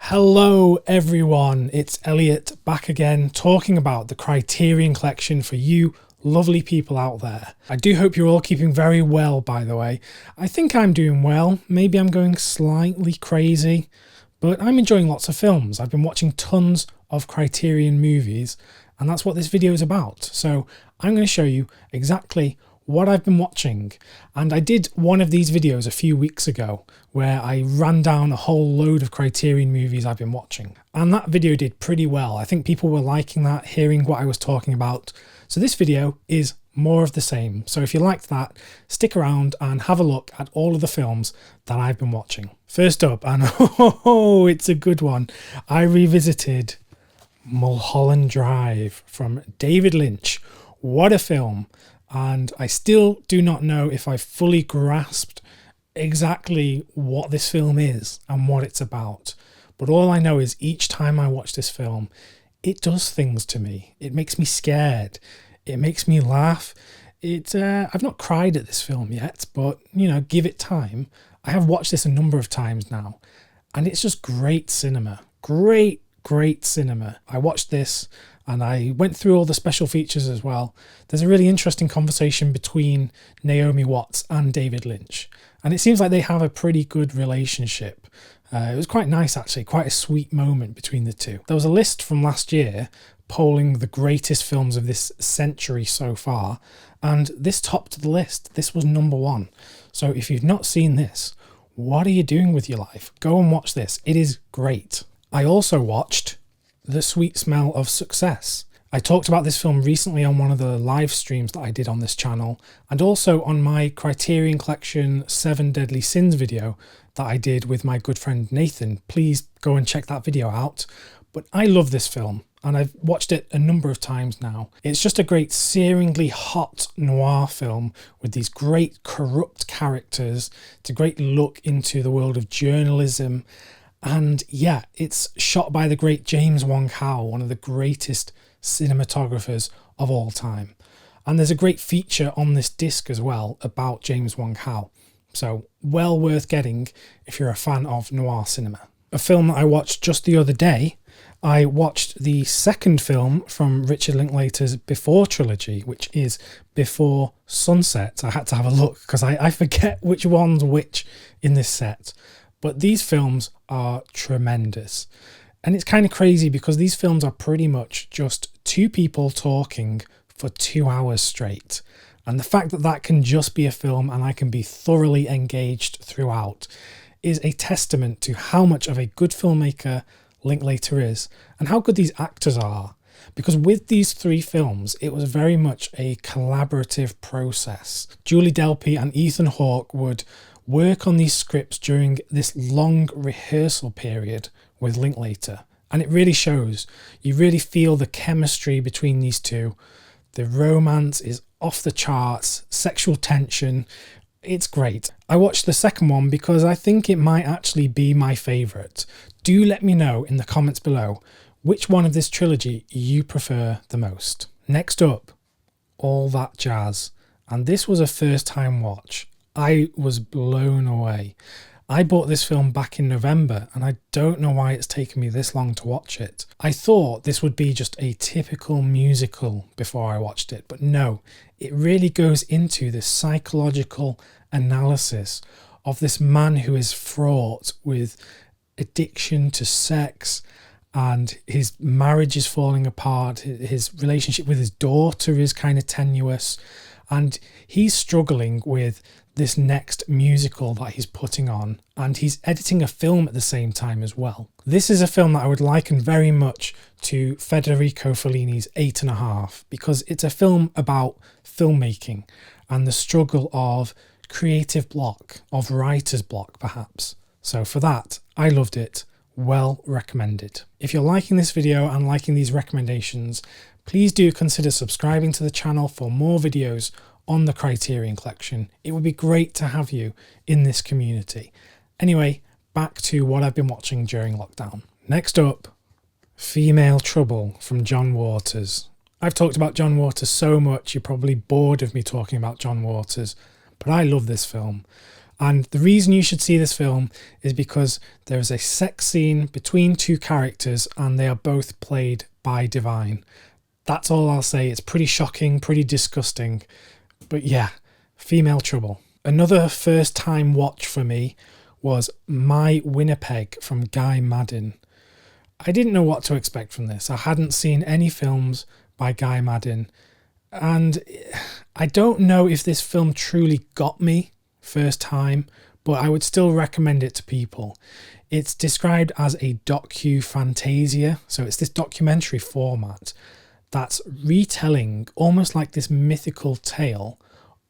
Hello everyone, it's Elliot back again talking about the Criterion Collection for you lovely people out there. I do hope you're all keeping very well, by the way. I think I'm doing well, maybe I'm going slightly crazy, but I'm enjoying lots of films. I've been watching tons of Criterion movies and that's what this video is about. So I'm going to show you exactly what I've been watching, and I did one of these videos a few weeks ago where I ran down a whole load of Criterion movies I've been watching, and that video did pretty well. I think people were liking that, hearing what I was talking about. So this video is more of the same. So if you liked that, stick around and have a look at all of the films that I've been watching. First up, and oh, it's a good one, I revisited Mulholland Drive from David Lynch. What a film! And I still do not know if I've fully grasped exactly what this film is and what it's about. But all I know is each time I watch this film, it does things to me. It makes me scared. It makes me laugh. I've not cried at this film yet, but, you know, give it time. I have watched this a number of times now, and it's just great cinema. Great cinema. I watched this and I went through all the special features as well. There's a really interesting conversation between Naomi Watts and David Lynch, and it seems like they have a pretty good relationship. It was quite nice actually, quite a sweet moment between the two. There was a list from last year polling the greatest films of this century so far, and this topped the list. This was number one. So if you've not seen this, what are you doing with your life? Go and watch this. It is great. I also watched The Sweet Smell of Success. I talked about this film recently on one of the live streams that I did on this channel, and also on my Criterion Collection 7 Deadly Sins video that I did with my good friend Nathan. Please go and check that video out. But I love this film, and I've watched it a number of times now. It's just a great searingly hot noir film with these great corrupt characters. It's a great look into the world of journalism. And yeah, it's shot by the great James Wong Howe, one of the greatest cinematographers of all time. And there's a great feature on this disc as well about James Wong Howe. So well worth getting if you're a fan of noir cinema. A film that I watched just the other day, I watched the second film from Richard Linklater's Before trilogy, which is Before Sunset. I had to have a look because I forget which one's which in this set. But these films are tremendous. And it's kind of crazy because these films are pretty much just two people talking for 2 hours straight. And the fact that that can just be a film and I can be thoroughly engaged throughout is a testament to how much of a good filmmaker Linklater is and how good these actors are. Because with these three films, it was very much a collaborative process. Julie Delpy and Ethan Hawke would work on these scripts during this long rehearsal period with Linklater, and it really shows. You really feel the chemistry between these two. The romance is off the charts, sexual tension, it's great. I watched the second one because I think it might actually be my favourite. Do let me know in the comments below which one of this trilogy you prefer the most. Next up, All That Jazz, and this was a first time watch. I was blown away. I bought this film back in November and I don't know why it's taken me this long to watch it. I thought this would be just a typical musical before I watched it, but no, it really goes into this psychological analysis of this man who is fraught with addiction to sex, and his marriage is falling apart, his relationship with his daughter is kind of tenuous, and he's struggling with this next musical that he's putting on, and he's editing a film at the same time as well. This is a film that I would liken very much to Federico Fellini's 8½, because it's a film about filmmaking and the struggle of creative block, of writer's block perhaps. So for that, I loved it. Well recommended. If you're liking this video and liking these recommendations, please do consider subscribing to the channel for more videos on the Criterion Collection. It would be great to have you in this community. Anyway, back to what I've been watching during lockdown. Next up, Female Trouble from John Waters. I've talked about John Waters so much, you're probably bored of me talking about John Waters, but I love this film. And the reason you should see this film is because there is a sex scene between two characters and they are both played by Divine. That's all I'll say. It's pretty shocking, pretty disgusting. But yeah, female trouble. Another first time watch for me was My Winnipeg from Guy Maddin. I didn't know what to expect from this. I hadn't seen any films by Guy Maddin. And I don't know if this film truly got me first time, but I would still recommend it to people. It's described as a docu-fantasia, so it's this documentary format that's retelling almost like this mythical tale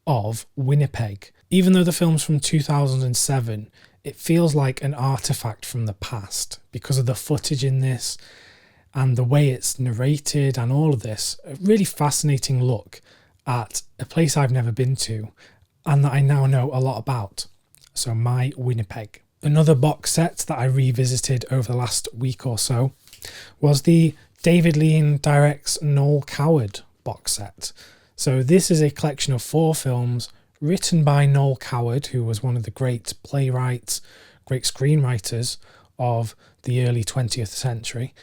of Winnipeg. Even though the film's from 2007, it feels like an artifact from the past because of the footage in this and the way it's narrated and all of this. A really fascinating look at a place I've never been to and that I now know a lot about. So My Winnipeg. Another box set that I revisited over the last week or so was the David Lean Directs Noel Coward box set. So this is a collection of 4 films written by Noel Coward, who was one of the great playwrights, great screenwriters of the early 20th century.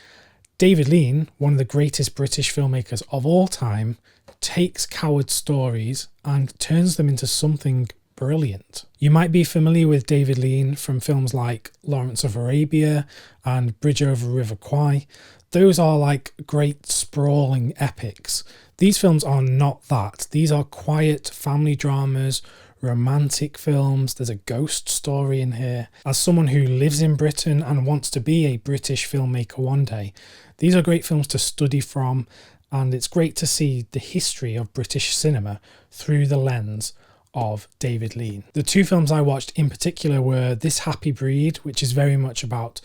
David Lean, one of the greatest British filmmakers of all time, takes Coward's stories and turns them into something brilliant. You might be familiar with David Lean from films like Lawrence of Arabia and Bridge over River Kwai. Those are like great sprawling epics. These films are not that. These are quiet family dramas, romantic films. There's a ghost story in here. As someone who lives in Britain and wants to be a British filmmaker one day, these are great films to study from, and it's great to see the history of British cinema through the lens of David Lean. The 2 films I watched in particular were This Happy Breed, which is very much about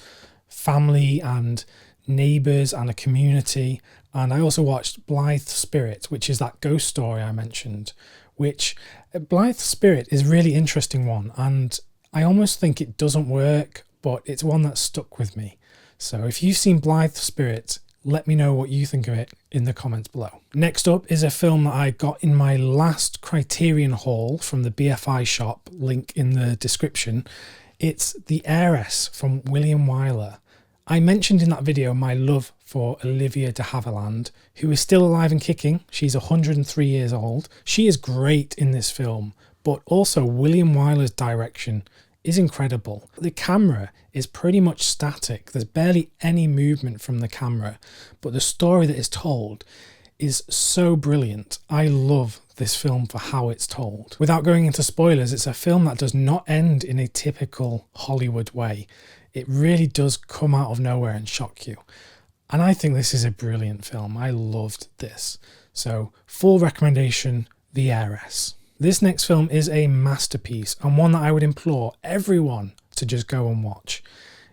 family and neighbours and a community, and I also watched Blithe Spirit, which is that ghost story I mentioned, which Blithe Spirit is a really interesting one, and I almost think it doesn't work, but it's one that stuck with me. So if you've seen Blithe Spirit, let me know what you think of it in the comments below. Next up is a film that I got in my last Criterion haul from the BFI shop, link in the description. It's The Heiress from William Wyler. I mentioned in that video my love for Olivia de Havilland, who is still alive and kicking. She's 103 years old. She is great in this film, but also William Wyler's direction is incredible. The camera is pretty much static. There's barely any movement from the camera, but the story that is told is so brilliant. I love this film for how it's told. Without going into spoilers, it's a film that does not end in a typical Hollywood way. It really does come out of nowhere and shock you. And I think this is a brilliant film. I loved this. So, full recommendation, The Heiress. This next film is a masterpiece and one that I would implore everyone to just go and watch.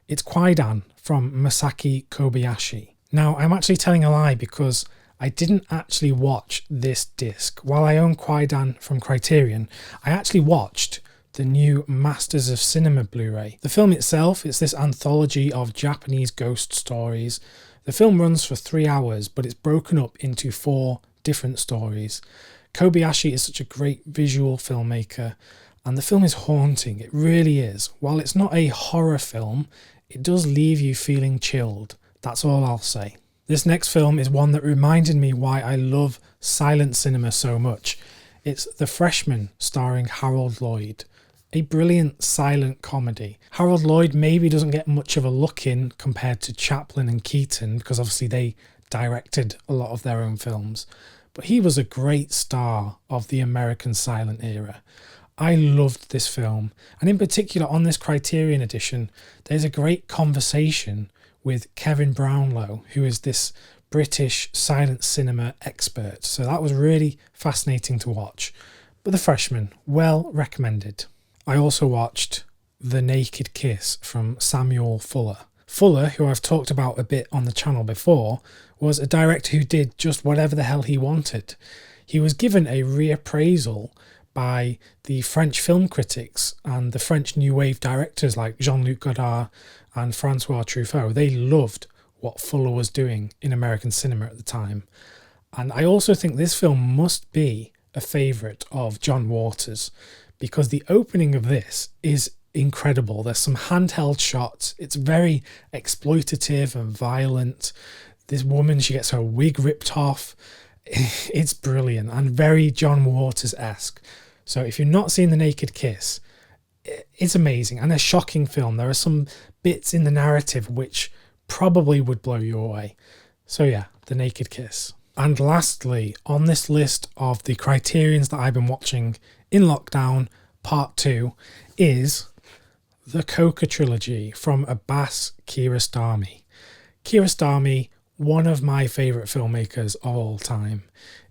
It's Kwaidan from Masaki Kobayashi. Now, I'm actually telling a lie because I didn't actually watch this disc. While I own Kwaidan from Criterion, I actually watched the new Masters of Cinema Blu-ray. The film itself is this anthology of Japanese ghost stories. The film runs for 3 hours, but it's broken up into 4 different stories. Kobayashi is such a great visual filmmaker, and the film is haunting. It really is. While it's not a horror film, it does leave you feeling chilled. That's all I'll say. This next film is one that reminded me why I love silent cinema so much. It's The Freshman, starring Harold Lloyd. A brilliant silent comedy. Harold Lloyd maybe doesn't get much of a look in compared to Chaplin and Keaton, because obviously they directed a lot of their own films. But he was a great star of the American silent era. I loved this film, and in particular on this Criterion edition, there's a great conversation with Kevin Brownlow, who is this British silent cinema expert. So that was really fascinating to watch. But The Freshman, well recommended. I also watched The Naked Kiss from Samuel Fuller. Fuller, who I've talked about a bit on the channel before, was a director who did just whatever the hell he wanted. He was given a reappraisal by the French film critics and the French New Wave directors like Jean-Luc Godard and Francois Truffaut. They loved what Fuller was doing in American cinema at the time. And I also think this film must be a favourite of John Waters, because the opening of this is incredible. There's some handheld shots. It's very exploitative and violent. This woman, she gets her wig ripped off. It's brilliant and very John Waters-esque. So if you've not seen The Naked Kiss, it's amazing and a shocking film. There are some bits in the narrative which probably would blow you away. So yeah, The Naked Kiss. And lastly, on this list of the Criterions that I've been watching in lockdown, part 2, is the Coco Trilogy from Abbas Kiarostami. Kiarostami, one of my favourite filmmakers of all time.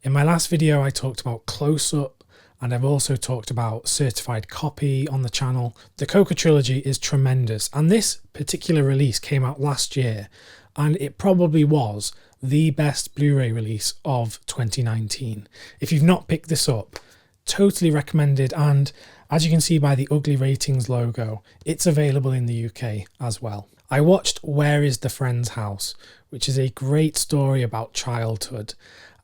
In my last video, I talked about Close Up, and I've also talked about Certified Copy on the channel. The Coco Trilogy is tremendous, and this particular release came out last year, and it probably was the best Blu-ray release of 2019. If you've not picked this up, totally recommended, and as you can see by the Ugly Ratings logo, it's available in the UK as well. I watched Where is the Friend's House, which is a great story about childhood,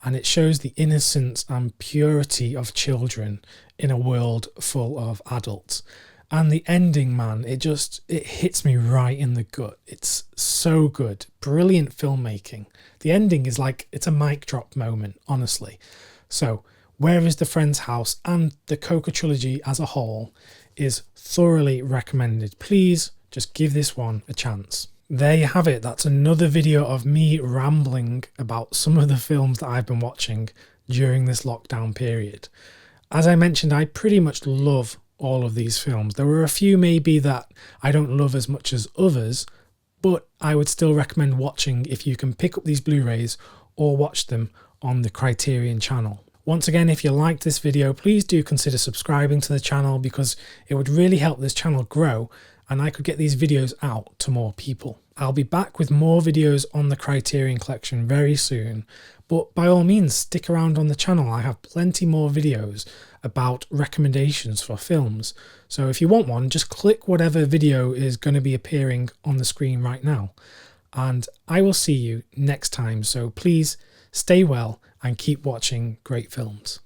and it shows the innocence and purity of children in a world full of adults. And the ending, man, it hits me right in the gut. It's so good. Brilliant filmmaking. The ending is like, it's a mic drop moment, honestly. So, Where is the Friend's House and the Coco Trilogy as a whole is thoroughly recommended. Please just give this one a chance. There you have it. That's another video of me rambling about some of the films that I've been watching during this lockdown period. As I mentioned, I pretty much love all of these films. There were a few maybe that I don't love as much as others, but I would still recommend watching if you can pick up these Blu-rays or watch them on the Criterion channel. Once again, if you liked this video, please do consider subscribing to the channel because it would really help this channel grow and I could get these videos out to more people. I'll be back with more videos on the Criterion Collection very soon, but by all means stick around on the channel. I have plenty more videos about recommendations for films. So if you want one, just click whatever video is going to be appearing on the screen right now. And I will see you next time, so please stay well and keep watching great films.